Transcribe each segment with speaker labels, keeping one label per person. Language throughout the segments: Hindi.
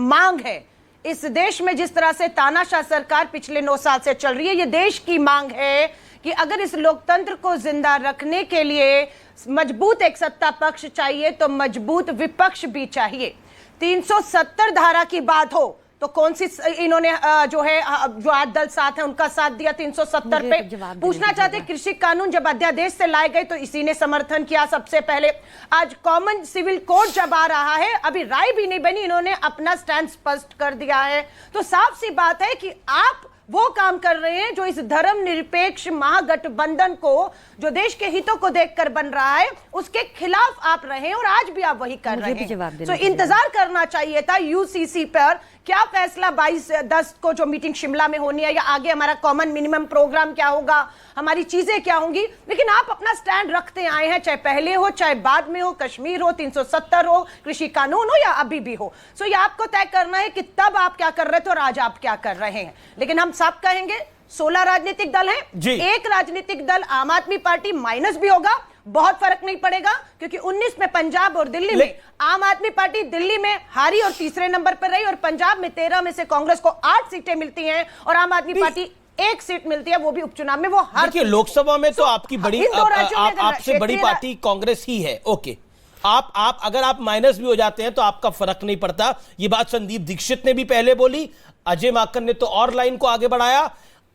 Speaker 1: मांग है। इस देश में जिस तरह से तानाशाह सरकार पिछले 9 साल से चल रही है, ये देश की मांग है कि अगर इस लोकतंत्र को जिंदा रखने के लिए मजबूत एक सत्ता पक्ष चाहिए तो मजबूत विपक्ष भी चाहिए। 370 धारा की बात हो तो कौन सी इन्होंने जो है जो आज दल साथ है उनका साथ दिया 370 पे। पूछना चाहते कृषि कानून जब अध्यादेश से लाए गए तो इसी ने समर्थन किया सबसे पहले। आज कॉमन सिविल कोड जब आ रहा है, अभी राय भी नहीं बनी, इन्होंने अपना स्टैंड स्पष्ट कर दिया है। तो साफ सी बात है कि आप वो काम कर रहे हैं जो इस धर्मनिरपेक्ष महागठबंधन को, जो देश के हितों को देखकर बन रहा है, उसके खिलाफ आप रहे हैं और आज भी आप वही कर रहे हैं। तो इंतजार करना चाहिए था यूसीसी पर, क्या फैसला 22/10 को जो मीटिंग शिमला में होनी है, या आगे हमारा कॉमन मिनिमम प्रोग्राम क्या होगा, हमारी चीजें क्या होंगी। लेकिन आप अपना स्टैंड रखते आए हैं, चाहे पहले हो चाहे बाद में हो, कश्मीर हो, 370 हो, कृषि कानून हो या अभी भी हो। सो ये आपको तय करना है कि तब आप क्या कर रहे थे और आज आप क्या कर रहे हैं। लेकिन हम सब कहेंगे 16 राजनीतिक दल हैं, एक राजनीतिक दल आम आदमी पार्टी माइनस भी होगा, बहुत फर्क नहीं पड़ेगा, क्योंकि 19 में पंजाब और दिल्ली में आम आदमी पार्टी दिल्ली में हारी और तीसरे नंबर पर रही, और पंजाब में 13 में से कांग्रेस को 8 सीटें मिलती हैं और आम आदमी पार्टी 1 सीट मिलती है, वो भी उपचुनाव में वो हार।
Speaker 2: देखिए लोकसभा में तो आपकी बड़ी आपसे बड़ी पार्टी कांग्रेस ही है। ओके, आप अगर आप माइनस भी हो जाते हैं तो आपका फर्क नहीं पड़ता। ये बात संदीप दीक्षित ने भी पहले बोली, अजय माकन ने तो और लाइन को आगे बढ़ाया।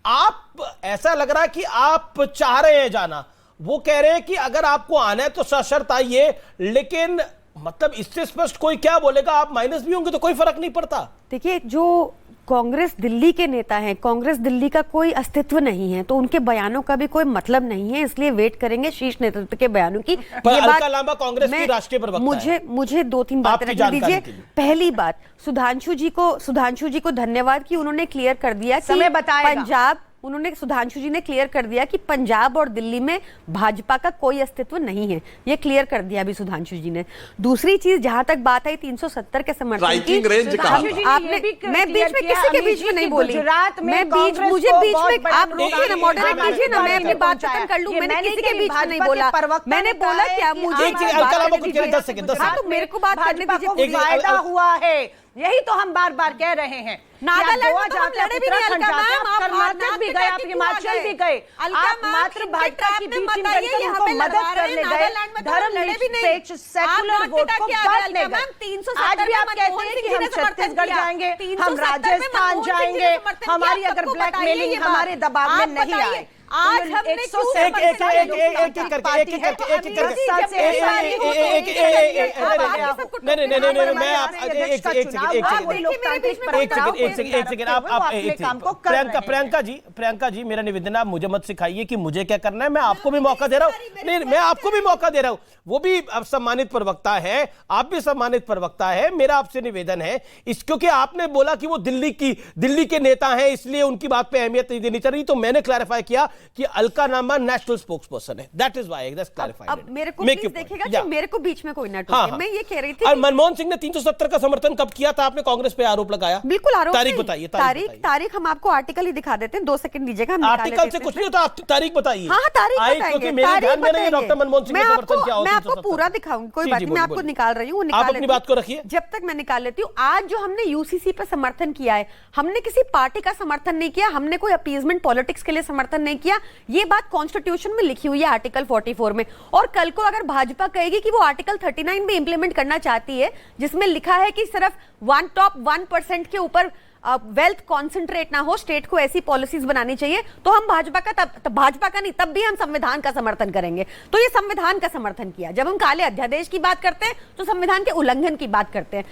Speaker 2: आप ऐसा लग रहा है कि आप चाह रहे हैं जाना, वो कह रहे हैं कि अगर आपको आना है तो सशर्त आइए, लेकिन मतलब इससे स्पष्ट कोई क्या बोलेगा, आप माइनस भी होंगे तो कोई फर्क नहीं पड़ता।
Speaker 3: देखिए, जो कांग्रेस दिल्ली के नेता हैं, कांग्रेस दिल्ली का कोई अस्तित्व नहीं है, तो उनके बयानों का भी कोई मतलब नहीं है, इसलिए वेट करेंगे शीर्ष नेतृत्व के बयानों की।
Speaker 2: पर अलका लांबा कांग्रेस की राष्ट्रीय प्रवक्ता है।
Speaker 3: मुझे 2-3 बातें रखने दीजिए। पहली बात, सुधांशु जी को धन्यवाद कि उन्होंने क्लियर कर दिया कि सुधांशु जी ने क्लियर कर दिया कि पंजाब और दिल्ली में भाजपा का कोई अस्तित्व नहीं है, ये क्लियर कर दिया अभी सुधांशु जी ने। दूसरी चीज, जहां तक बात आई 370 के समर्थन की, आपने, मैं बीच में किसी के बीच में नहीं बोली, मुझे बीच में आप रोकिए ना, मॉडरेट कीजिए ना, मैं अपनी बात खत्म कर लूं। मैंने किसी के बीच में नहीं बोला, मैंने बोला क्या, मुझे
Speaker 2: 10 सेकंड
Speaker 3: तो मेरे को बात करने दीजिए।
Speaker 1: फायदा हुआ है, यही तो हम बार बार कह रहे हैं।
Speaker 3: नागालैंड में तो हम लड़े भी नहीं, अलका मैम, आप
Speaker 1: कर्नाटक भी गए, आप हिमाचल भी गए, आप मात्र भाजपा की बी टीम बनकर उनको मदद करने गए, धर्मनिरपेक्ष सेकुलर वोट को बांटने गए। आज भी आप कहते हैं कि हम छत्तीसगढ़ जाएंगे, हम राजस्थान जाएंगे, हमारी अगर ब्लैकमेलिंग हमारे दबाव में नहीं आए।
Speaker 3: आज हमने
Speaker 2: प्रियंका जी मेरा निवेदन, आप मुझे मत सिखाइए कि मुझे क्या करना है, मैं आपको भी मौका दे रहा हूँ। नहीं, मैं आपको भी मौका दे रहा हूँ, वो भी अब सम्मानित प्रवक्ता है, आप भी सम्मानित प्रवक्ता है। मेरा आपसे निवेदन है क्योंकि आपने बोला कि वो दिल्ली के नेता हैं, इसलिए उनकी बात पे अहमियत नहीं देनी चाहिए, तो मैंने क्लैरिफाई किया कि अलका लांबा नेशनल स्पोक्सपर्सन है। That is why that's clarified.
Speaker 3: अब मेरे को प्लीज देखिएगा कि मेरे को बीच में कोई ना टोके। मैं ये कह रही थी,
Speaker 2: और मनमोहन सिंह ने 370 का समर्थन कब किया था, आपने कांग्रेस पे आरोप लगाया?
Speaker 3: बिल्कुल आरोप।
Speaker 2: तारीख बताइए,
Speaker 3: तारीख हम आपको आर्टिकल ही दिखा देते हैं, 2 सेकंड दीजिएगा, हम
Speaker 2: आर्टिकल से कुछ नहीं होता, आप तारीख बताइए।
Speaker 3: हाँ, तारीख बताएंगे,
Speaker 2: क्योंकि मेरे ध्यान में नहीं है डॉक्टर मनमोहन सिंह ने समर्थन किया हो।
Speaker 3: मैं आपको पूरा दिखाऊंगी, कोई बात नहीं, मैं आपको निकाल रही हूँ,
Speaker 2: आप अपनी बात को रखिए।
Speaker 3: जब तक मैं निकाल लेती हूँ, आज जो हमने यूसीसी पे समर्थन किया है, हमने किसी पार्टी का समर्थन नहीं किया, हमने कोई अपीजमेंट पॉलिटिक्स के लिए समर्थन नहीं किया। ये बात कॉन्स्टिट्यूशन में लिखी हुई है आर्टिकल 44 में, और कल को अगर भाजपा कहेगी कि वो आर्टिकल 39 भी इंप्लीमेंट करना चाहती है, जिसमें लिखा है कि सिर्फ टॉप 1% के ऊपर वेल्थ कॉन्सेंट्रेट ना हो, स्टेट को ऐसी पॉलिसीज बनानी चाहिए, तो हम भाजपा का नहीं, तब भी हम संविधान का समर्थन करेंगे। तो ये संविधान का समर्थन किया। जब हम काले अध्यादेश की बात करते हैं तो संविधान के उल्लंघन की बात करते हैं।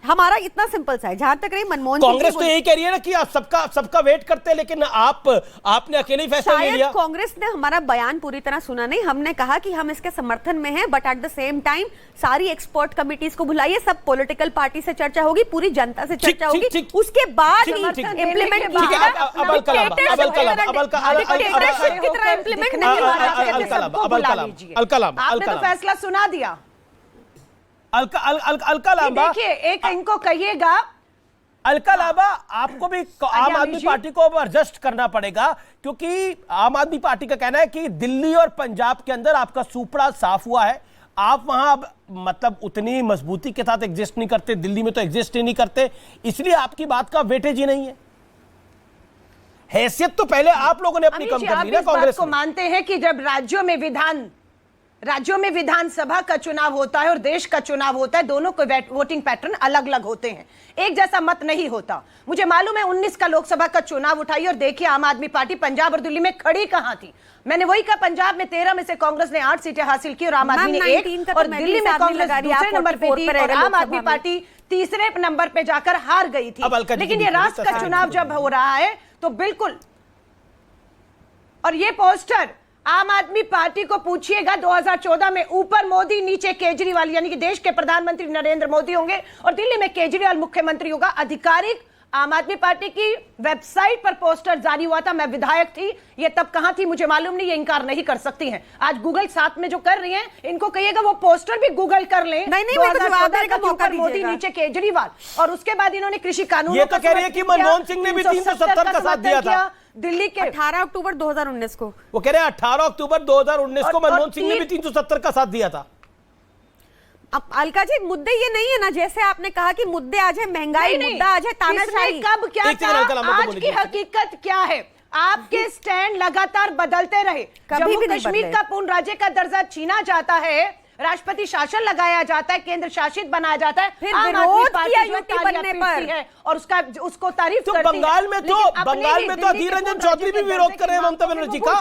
Speaker 3: हमारा इतना सिंपल सा है। जहां तक रही मनमोहन,
Speaker 2: कांग्रेस तो यही कह रही है ना कि आप सबका वेट करते हैं, लेकिन आपने अकेले ही फैसला ले लिया।
Speaker 3: कांग्रेस ने हमारा बयान पूरी तरह सुना नहीं। हमने कहा कि हम इसके समर्थन में हैं, but at the same time सारी एक्सपर्ट कमिटीज को बुलाइए, सब पॉलिटिकल पार्टी से चर्चा होगी, पूरी जनता से चर्चा होगी, उसके बाद इम्प्लीमेंट
Speaker 1: फैसला सुना दिया।
Speaker 2: अलका लांबा,
Speaker 1: देखिए, एक इनको कहिएगा,
Speaker 2: अलका लांबा, आपको भी आम आदमी पार्टी को एडजस्ट करना पड़ेगा, क्योंकि आम आदमी पार्टी का कहना है कि दिल्ली और पंजाब के अंदर आपका सुपड़ा साफ हुआ है, आप वहां अब मतलब उतनी मजबूती के साथ एग्जिस्ट नहीं करते, दिल्ली में तो एग्जिस्ट ही नहीं करते, इसलिए आपकी बात का वेटेज ही नहीं है। हैसियत तो पहले आप लोगों ने अपनी कम कर ली ना कांग्रेस
Speaker 1: को मानते हैं कि जब राज्यों में विधानसभा का चुनाव होता है और देश का चुनाव होता है, दोनों को वोटिंग पैटर्न अलग अलग होते हैं, एक जैसा मत नहीं होता। मुझे मालूम है 19 का लोकसभा का चुनाव उठाइए और देखिए आम आदमी पार्टी पंजाब और दिल्ली में खड़ी कहां थी। मैंने वही कहा, पंजाब में 13 में से कांग्रेस ने 8 सीटें हासिल की और आम आदमी ने 1, और दिल्ली में कांग्रेस दूसरे नंबर पे थी और आम आदमी पार्टी तीसरे नंबर पे जाकर हार गई थी। लेकिन ये राष्ट्र का चुनाव जब हो रहा है तो बिल्कुल, और ये पोस्टर आम आदमी पार्टी को पूछिएगा 2014 में ऊपर मोदी नीचे केजरीवाल, यानी कि देश के प्रधानमंत्री नरेंद्र मोदी होंगे और दिल्ली में केजरीवाल मुख्यमंत्री होगा। आधिकारिक आम आदमी पार्टी की वेबसाइट पर पोस्टर जारी हुआ था। मैं विधायक थी, ये तब कहां थी मुझे मालूम नहीं, ये इनकार नहीं कर सकती हैं। आज गूगल साथ में जो कर रही हैं, इनको कहिएगा वो पोस्टर भी गूगल कर लें।
Speaker 3: नहीं, 2014 का
Speaker 1: ऊपर मोदी नीचे केजरीवाल, और उसके बाद इन्होंने कृषि कानून,
Speaker 2: ये तो कह रही है कि मनमोहन सिंह ने भी 370 का साथ दिया था
Speaker 3: दिल्ली के 18 अक्टूबर 2019 को।
Speaker 2: वो कह रहे हैं 18 अक्टूबर 2019 को मनमोहन सिंह ने भी 370 का साथ दिया था।
Speaker 3: अब अलका जी, मुद्दे ये नहीं है ना, जैसे आपने कहा कि मुद्दे आज है महंगाई, मुद्दा आज है तानाशाही।
Speaker 1: कब क्या था, आज की हकीकत क्या है? आपके स्टैंड लगातार बदलते रहे। जम्मू कश्मीर का पूर्ण राज्य का दर्जा छीना जाता है, राष्ट्रपति शासन लगाया जाता है, केंद्र शासित बनाया जाता है,
Speaker 3: फिर विरोध किया यूटी बनने पर
Speaker 1: है और उसको तारीफ
Speaker 2: तो
Speaker 1: करती है।
Speaker 2: बंगाल में तो अधीर रंजन चौधरी भी विरोध कर रहे हैं ममता बनर्जी का।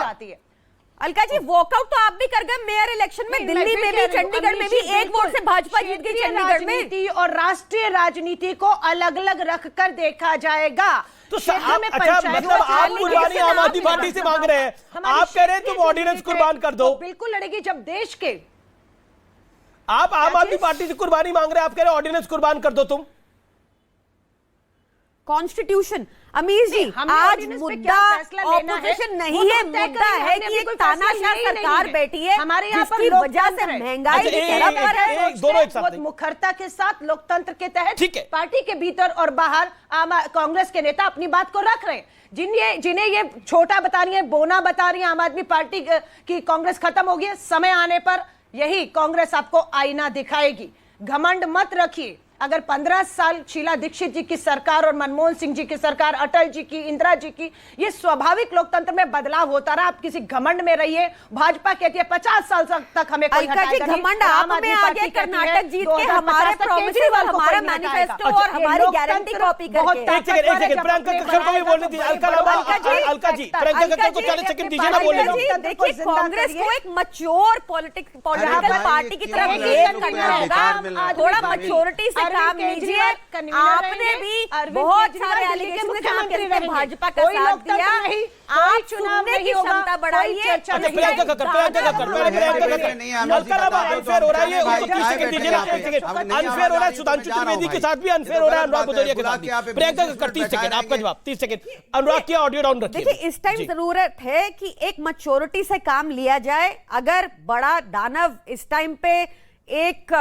Speaker 3: अलका जी, वॉकआउट तो आप भी कर गए मेयर इलेक्शन में, दिल्ली में भी, चंडीगढ़ में भी 1 वोट से भाजपा जीत गई चंडीगढ़ में।
Speaker 1: और राष्ट्रीय राजनीति को अलग अलग रखकर देखा जाएगा।
Speaker 2: तो मतलब आप कुर्बानी आम आदमी पार्टी से मांग रहे हैं, आप कह रहे हैं तुम ऑर्डिनेंस कुर्बान कर दो।
Speaker 1: बिल्कुल लड़ेगी, जब देश के
Speaker 2: आप आम आदमी पार्टी से कुर्बानी मांग रहे हैं, आप कह रहे हैं ऑर्डिनेंस कुर्बान कर दो तुम।
Speaker 3: कॉन्स्टिट्यूशन, अमीर जी, आज मुद्दा ऑपोजिशन नहीं है, मुद्दा है कि एक तानाशाह सरकार बैठी है
Speaker 1: हमारे यहाँ पर,
Speaker 3: जिसकी वजह से महंगाई
Speaker 2: दोनों एक साथ
Speaker 1: मुखरता के साथ लोकतंत्र के तहत पार्टी के भीतर और बाहर कांग्रेस के नेता अपनी बात को रख रहे हैं। जिन्हें ये छोटा बता रही है, बोना बता रही है आम आदमी पार्टी की कांग्रेस खत्म होगी, समय आने पर यही कांग्रेस आपको आईना दिखाएगी। घमंड मत रखिए। अगर 15 साल शीला दीक्षित जी की सरकार और मनमोहन सिंह जी की सरकार, अटल जी की, इंदिरा जी की, ये स्वाभाविक लोकतंत्र में बदलाव होता रहा। आप किसी घमंड में रहिए। भाजपा कहती है 50 साल तक हमें कोई हटाएगा नहीं।
Speaker 3: घमंड आप में आ गया, कर्नाटक जीत के हमारे प्रॉमिसेस, हमारा मैनिफेस्टो और हमारी गारंटी कॉपी करके।
Speaker 2: एक सेकंड, प्रियंका कक्कड़ को भी बोलने दीजिए। अलका जी, प्रियंका कक्कड़ को 40 सेकंड दीजिए ना बोलने दीजिए।
Speaker 3: देखिए, कांग्रेस को एक मैच्योर पॉलिटिकल पार्टी की तरफ करना होगा, थोड़ा मैच्योरिटी से काम लीजिए। आपने भी बहुत सारे एलिगेशन में भाजपा का साथ दिया, आप सुनने की क्षमता बढ़ाइए।
Speaker 2: प्रियंका कक्कड़ अनफेयर हो रहा है, अनफेयर हो रहा है सुधांशु त्रिवेदी के साथ भी, अनफेयर हो रहा है अनुराग भदौरिया के साथ भी। प्रियंका कक्कड़ 30 सेकंड, आपका जवाब 30 सेकंड। अनुराग की ऑडियो डाउन रखिए।
Speaker 3: देखिए, इस टाइम जरूरत है कि एक मैच्योरिटी से काम लिया जाए। अगर बड़ा दानव इस टाइम पे एक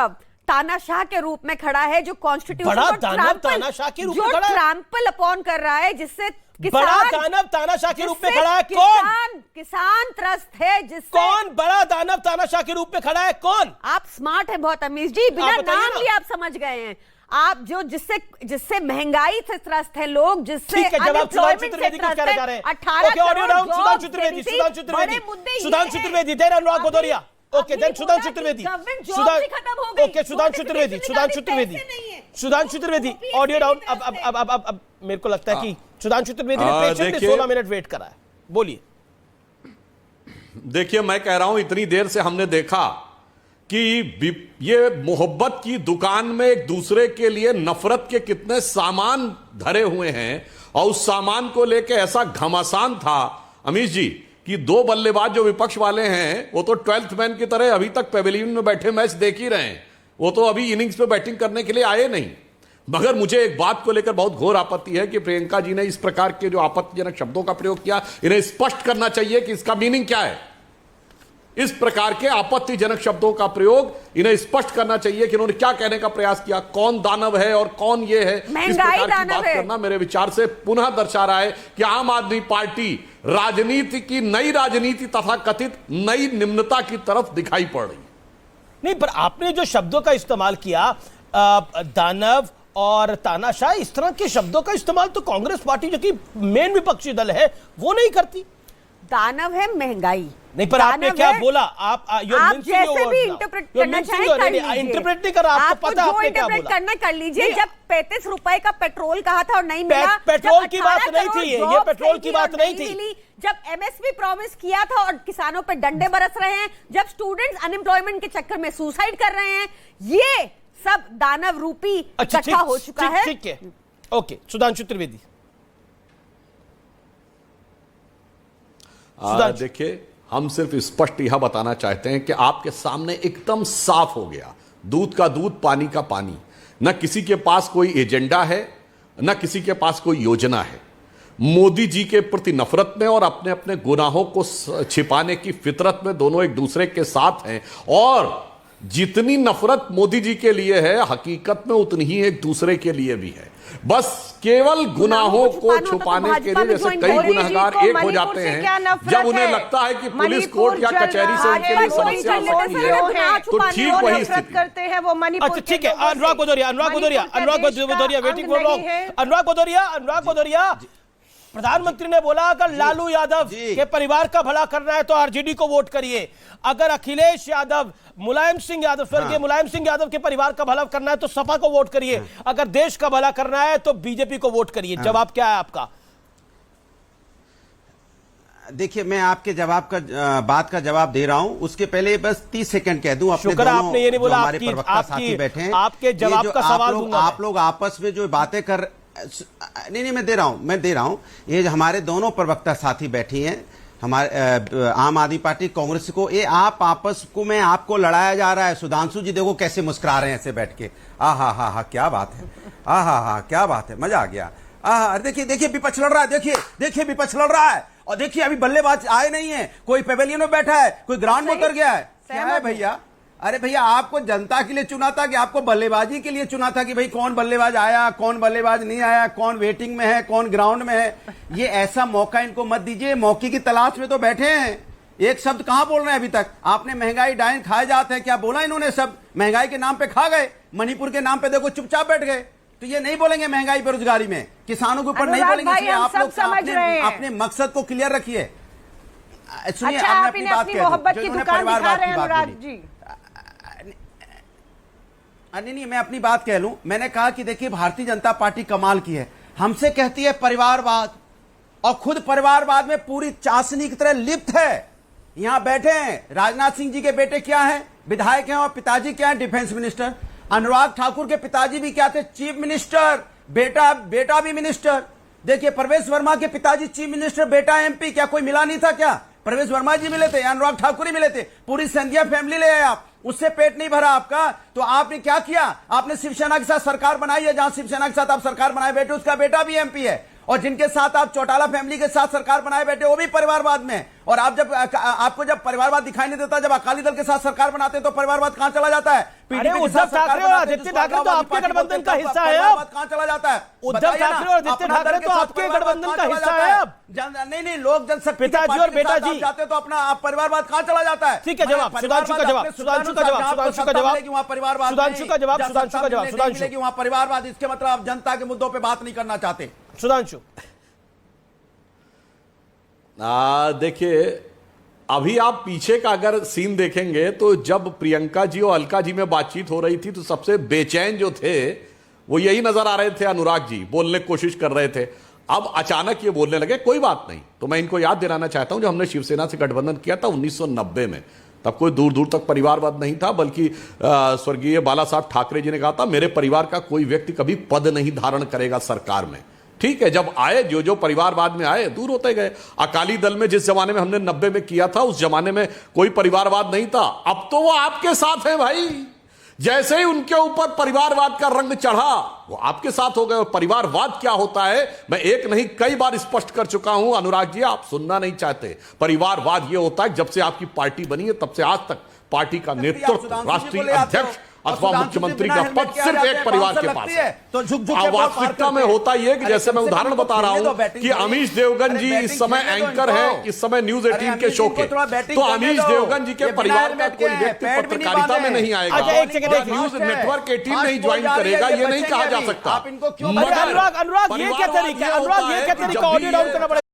Speaker 3: तानाशाह के रूप में खड़ा है, जो कॉन्स्टिट्यूशन
Speaker 2: तानाशाह के रूप में खड़ा है,
Speaker 3: ट्रैम्पल अपॉन कर रहा है, जिससे
Speaker 2: बड़ा दानव तानाशाह के रूप में खड़ा है कौन?
Speaker 3: किसान त्रस्त है, जिससे
Speaker 2: कौन बड़ा दानव तानाशाह के रूप में खड़ा है? कौन?
Speaker 3: आप स्मार्ट है बहुत अमीश जी, बिना नाम लिए आप समझ गए हैं। आप जो जिससे महंगाई से त्रस्त है लोग, जिससे
Speaker 2: अनएम्प्लॉयमेंट से त्रस्त है, 18 Sudhanshu Trivedi, Sudhanshu Trivedi, there Anurag Bhadauria. Okay, then Sudhanshu Trivedi, Sudhanshu Trivedi audio down. अब मेरे को लगता है कि सुधांशु त्रिवेदी ने पेशेंटली 16 मिनट वेट करा है। बोलिए।
Speaker 4: देखिए, मैं कह रहा हूं, इतनी देर से हमने देखा कि ये मोहब्बत की दुकान में एक दूसरे के लिए नफरत के कितने सामान धरे हुए हैं, और उस सामान को लेके ऐसा घमासान था अमीश जी कि 2 बल्लेबाज जो विपक्ष वाले हैं, वो तो 12th मैन की तरह अभी तक पेविलियन में बैठे मैच देख ही रहे हैं। वो तो अभी इनिंग्स पे बैटिंग करने के लिए आए नहीं। मगर मुझे एक बात को लेकर बहुत घोर आपत्ति है कि प्रियंका जी ने इस प्रकार के जो आपत्तिजनक शब्दों का प्रयोग किया, इन्हें स्पष्ट करना चाहिए कि इसका मीनिंग क्या है। इस प्रकार के आपत्तिजनक शब्दों का प्रयोग इन्हें स्पष्ट करना चाहिए कि इन्होंने क्या कहने का प्रयास किया, कौन दानव है और कौन ये है। इस प्रकार की बात करना मेरे विचार से पुनः दर्शा रहा है कि आम आदमी पार्टी राजनीति की नई राजनीति तथा कथित नई निम्नता की तरफ दिखाई पड़ रही है।
Speaker 2: नहीं, पर आपने जो शब्दों का इस्तेमाल किया, दानव और तानाशाह, इस तरह के शब्दों का इस्तेमाल तो कांग्रेस पार्टी जो कि मेन विपक्षी दल है वो नहीं करती।
Speaker 3: दानव है महंगाई।
Speaker 2: नहीं, पर आपने क्या बोला? आप
Speaker 3: जैसे भी इंटरप्रेट करना चाहे कर लीजिए।
Speaker 2: इंटरप्रेट नहीं कर रहा, आपको पता है आपने क्या बोला।
Speaker 3: करना कर लीजिए। जब 35 रुपए का पेट्रोल कहा था और नहीं मिला,
Speaker 2: पेट्रोल की बात नहीं थी, ये पेट्रोल की बात नहीं थी।
Speaker 3: जब एमएसपी प्रॉमिस किया था और किसानों पे डंडे बरस रहे हैं, जब स्टूडेंट्स अनएम्प्लॉयमेंट के चक्कर में सुसाइड कर रहे हैं, ये सब दानव रूपी इकट्ठा हो चुका है।
Speaker 2: ठीक है, ओके। सुधांशु त्रिवेदी।
Speaker 4: देखिए, हम सिर्फ स्पष्ट यह बताना चाहते हैं कि आपके सामने एकदम साफ हो गया, दूध का दूध, पानी का पानी। न किसी के पास कोई एजेंडा है, न किसी के पास कोई योजना है। मोदी जी के प्रति नफरत में और अपने अपने गुनाहों को छिपाने की फितरत में दोनों एक दूसरे के साथ हैं, और जितनी नफरत मोदी जी के लिए है, हकीकत में उतनी ही एक दूसरे के लिए भी है। बस केवल गुनाहों को छुपाने के लिए जैसे कई गुनहगार एक हो जाते हैं, जब उन्हें लगता है कि पुलिस कोर्ट या कचहरी से उनके लिए समस्या सकती है, तो ठीक वही स्थिति
Speaker 1: करते हैं वो मणिपुर।
Speaker 2: अच्छा, ठीक है। अनुराग भदौरिया वेटिंग फॉर लॉन्ग। अनुराग भदौरिया, प्रधानमंत्री ने बोला अगर लालू यादव के परिवार का भला करना है तो आरजेडी को वोट करिए, अगर अखिलेश यादव, मुलायम सिंह यादव, स्वर्गीय मुलायम सिंह यादव के परिवार का भला करना है तो सपा को वोट करिए, अगर देश का भला करना है तो बीजेपी को वोट करिए। जवाब क्या है आपका?
Speaker 5: देखिए, मैं आपके जवाब का बात का जवाब दे रहा हूं, उसके पहले बस 30 सेकंड कह दूं। अपने
Speaker 2: शुक्र आपने ये नहीं बोला,
Speaker 5: हमारे प्रवक्ता साथी बैठे हैं,
Speaker 2: आपके जवाब का सवाल दूंगा।
Speaker 5: आप लोग आपस में जो बातें कर, नहीं, मैं दे रहा हूं। ये हमारे दोनों प्रवक्ता साथी बैठी हैं, हमारे आम आदमी पार्टी, कांग्रेस को, ये आप आपस को में आपको लड़ाया जा रहा है। सुधांशु जी देखो कैसे मुस्कुरा रहे हैं ऐसे बैठ के। हा, क्या बात है। हा, क्या बात है, मजा आ गया। अरे देखिए विपक्ष लड़ रहा है, देखिए विपक्ष लड़ रहा है, और देखिए अभी बल्लेबाज आए नहीं है, कोई पेवेलियन में बैठा है, कोई ग्राउंड में उतर गया है। क्या है भैया? अरे भैया, आपको जनता के लिए चुना था कि आपको बल्लेबाजी के लिए चुना था कि भाई कौन बल्लेबाज आया, कौन बल्लेबाज नहीं आया, कौन वेटिंग में है, कौन ग्राउंड में है। ये ऐसा मौका इनको मत दीजिए, मौके की तलाश में तो बैठे हैं। एक शब्द कहां बोल रहे हैं अभी तक? आपने महंगाई डाइन खाए जाते हैं, क्या बोला इन्होंने? सब महंगाई के नाम पे खा गए, मणिपुर के नाम पे देखो चुपचाप बैठ गए। तो ये नहीं बोलेंगे महंगाई बेरोजगारी में, किसानों के ऊपर नहीं बोलेंगे। इसलिए आप लोग अपने मकसद को क्लियर रखिए। सुनिए,
Speaker 1: आप अपनी मोहब्बत की दुकान दिखा रहे हैं अनुराग जी।
Speaker 5: नहीं, मैं अपनी बात कह लूं। मैंने कहा कि देखिए, भारतीय जनता पार्टी कमाल की है, हमसे कहती है परिवारवाद, और खुद परिवारवाद में पूरी चाशनी की तरह लिप्त है। यहां बैठे हैं, राजनाथ सिंह जी के बेटे क्या हैं? विधायक हैं, और पिताजी क्या है? Defence minister. अनुराग ठाकुर के पिताजी भी क्या थे? Chief minister. बेटा भी मिनिस्टर। देखिए, प्रवेश वर्मा के पिताजी चीफ मिनिस्टर, बेटा एमपी। क्या कोई मिला नहीं था क्या? प्रवेश वर्मा जी मिले थे, अनुराग ठाकुर ही मिले थे, पूरी सिंधिया फैमिली ले आए आप, उससे पेट नहीं भरा आपका। तो आपने क्या किया? आपने शिवसेना के साथ सरकार बनाई है, जहां शिवसेना के साथ आप सरकार बनाए बैठे, उसका बेटा भी एमपी है, और जिनके साथ आप चौटाला फैमिली के साथ सरकार बनाए बैठे वो भी परिवारवाद में। और आप जब आपको जब परिवारवाद दिखाई नहीं देता, जब अकाली दल के साथ सरकार बनाते हैं तो परिवारवाद कहां चला जाता है?
Speaker 2: उद्धव ठाकरे और आदित्य ठाकरे तो आपके गठबंधन का हिस्सा है। अब
Speaker 5: कहां चला जाता है?
Speaker 2: उद्धव ठाकरे और आदित्य ठाकरे तो आपके गठबंधन का हिस्सा है। अब
Speaker 5: नहीं, लोक जनशक्ति
Speaker 2: पिताजी और बेटा जी
Speaker 5: जाते तो अपना परिवारवाद कहां चला जाता है?
Speaker 2: ठीक है, जवाब सुधांशु का जवाब, सुधांशु का जवाब, सुधांशु का जवाब,
Speaker 5: वहां परिवारवाद,
Speaker 2: सुधांशु का जवाब, सुधांशु का जवाब, सुधांशु
Speaker 5: वहां परिवारवाद, इसके मतलब आप जनता के मुद्दों पर बात नहीं करना चाहते।
Speaker 2: सुधांशु,
Speaker 4: देखिए, अभी आप पीछे का अगर सीन देखेंगे तो जब प्रियंका जी और अलका जी में बातचीत हो रही थी तो सबसे बेचैन जो थे वो यही नजर आ रहे थे। अनुराग जी बोलने की कोशिश कर रहे थे, अब अचानक ये बोलने लगे। कोई बात नहीं, तो मैं इनको याद दिलाना चाहता हूं, जब हमने शिवसेना से गठबंधन किया था 1990 में, तब कोई दूर दूर तक परिवारवाद नहीं था, बल्कि स्वर्गीय बाला साहब ठाकरे जी ने कहा था मेरे परिवार का कोई व्यक्ति कभी पद नहीं धारण करेगा सरकार में। ठीक है, जब आए जो परिवारवाद में आए दूर होते गए। अकाली दल में जिस जमाने में हमने 90 में किया था, उस जमाने में कोई परिवारवाद नहीं था। अब तो वो आपके साथ है भाई। जैसे ही उनके ऊपर परिवारवाद का रंग चढ़ा वो आपके साथ हो गए। परिवारवाद क्या होता है मैं एक नहीं कई बार स्पष्ट कर चुका हूं। अनुराग जी, आप सुनना नहीं चाहते। परिवारवाद ये होता है जब से आपकी पार्टी बनी है तब से आज तक पार्टी का नेतृत्व, राष्ट्रीय अध्यक्ष अथवा मुख्यमंत्री का पद सिर्फ एक परिवार के पास है।
Speaker 6: तो झुक
Speaker 4: वास्तविकता में होता यह कि जैसे मैं उदाहरण बता रहा हूं कि अमीश देवगन जी इस समय एंकर है, इस समय न्यूज 18 के शो के, तो अमीश देवगन जी के परिवार का कोई व्यक्ति पत्रकारिता में नहीं आएगा, न्यूज नेटवर्क 18 नहीं ज्वाइन करेगा, ये नहीं कहा जा सकता।
Speaker 2: अनुराग ये क्या तरीका, अनुराग ये क्या तरीका, ऑडियो डाउन करना पड़ेगा।